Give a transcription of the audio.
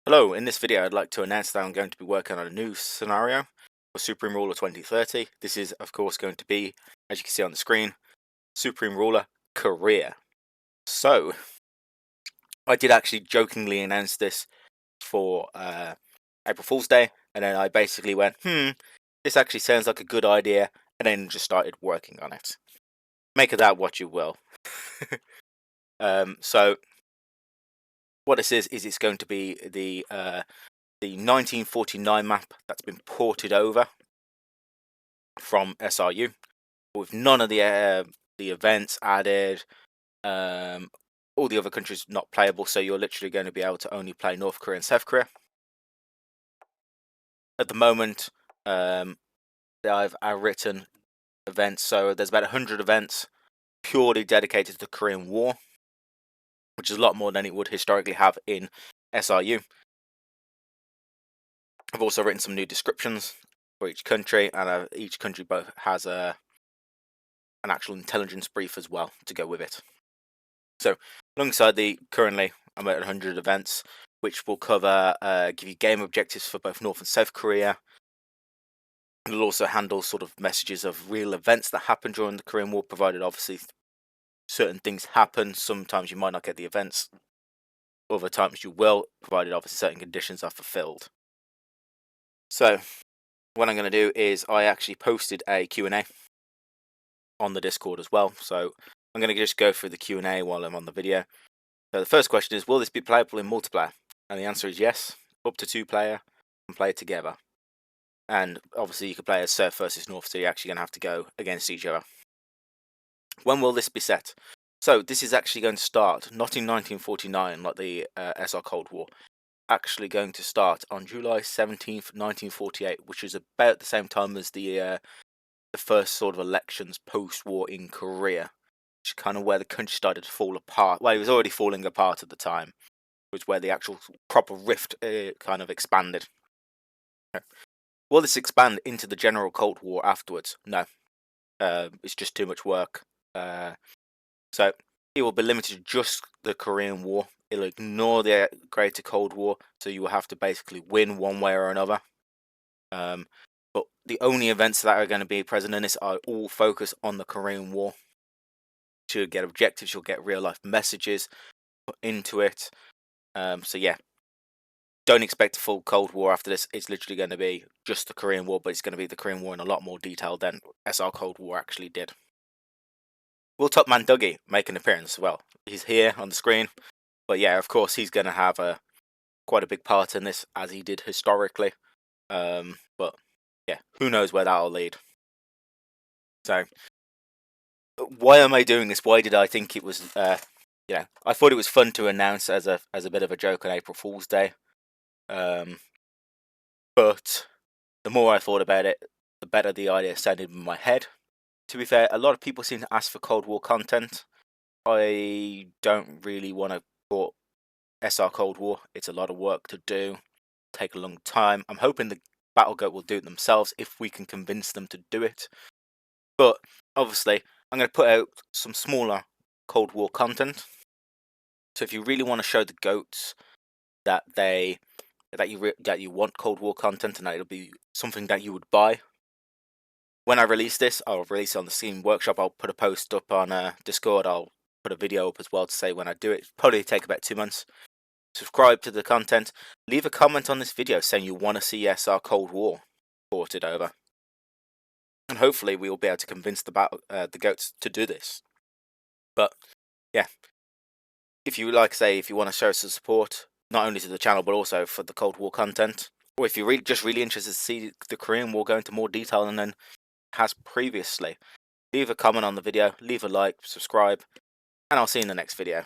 Hello, in this video I'd like to announce that I'm going to be working on a new scenario for Supreme Ruler 2030. This is of course going to be, as you can see on the screen, Supreme Ruler Korea. So, I did actually jokingly announce this for April Fool's Day, and then I basically went, this actually sounds like a good idea, and then just started working on it. Make of that what you will. So, what this is it's going to be the 1949 map that's been ported over from SRU, with none of the events added. All the other countries not playable, so you're literally going to be able to only play North Korea and South Korea. At the moment, I've written events, so there's about 100 events purely dedicated to the Korean War, which is a lot more than it would historically have in SRU. I've also written some new descriptions for each country, and each country both has an actual intelligence brief as well to go with it. So, alongside currently I'm at 100 events, which will cover, give you game objectives for both North and South Korea. It'll also handle sort of messages of real events that happen during the Korean War, provided obviously certain things happen. Sometimes you might not get the events, other times you will, provided obviously certain conditions are fulfilled. So, what I'm going to do is I actually posted a Q&A on the Discord as well, so I'm going to just go through the Q&A while I'm on the video. So the first question is, will this be playable in multiplayer? And the answer is yes, up to 2 player and play together. And obviously you can play as South versus North, so you're actually going to have to go against each other. When will this be set? So this is actually going to start not in 1949 like the SR Cold War. Actually going to start on July 17th, 1948, which is about the same time as the first sort of elections post-war in Korea, which is kind of where the country started to fall apart. Well, it was already falling apart at the time. It was where the actual proper rift kind of expanded. Will this expand into the general Cold War afterwards? No. It's just too much work. So it will be limited to just the Korean War. It'll ignore the greater Cold War, so you will have to basically win one way or another. But the only events that are going to be present in this are all focused on the Korean War. You'll get objectives, you'll get real life messages put into it. So yeah, don't expect a full Cold War after this. It's literally going to be just the Korean War, but it's going to be the Korean War in a lot more detail than SR Cold War actually did. Will top Man Dougie make an appearance? Well, he's here on the screen, but yeah, of course he's going to have quite a big part in this, as he did historically. But yeah, who knows where that'll lead. So, why am I doing this? Why did I think it was? I thought it was fun to announce as a bit of a joke on April Fool's Day. But the more I thought about it, the better the idea sounded in my head. To be fair, a lot of people seem to ask for Cold War content. I don't really want to put SR Cold War. It's a lot of work to do. Take a long time. I'm hoping the Battle Goat will do it themselves if we can convince them to do it. But obviously, I'm going to put out some smaller Cold War content. So if you really want to show the goats that you want Cold War content, and that it'll be something that you would buy, when I release this, I'll release it on the Steam Workshop. I'll put a post up on Discord. I'll put a video up as well to say when I do it. It'll probably take about 2 months. Subscribe to the content. Leave a comment on this video saying you want to see SR Cold War ported over. And hopefully we will be able to convince the goats to do this. But yeah, if you want to show some support, not only to the channel but also for the Cold War content, or if you're really interested to see the Korean War go into more detail than it has previously, leave a comment on the video, leave a like, subscribe, and I'll see you in the next video.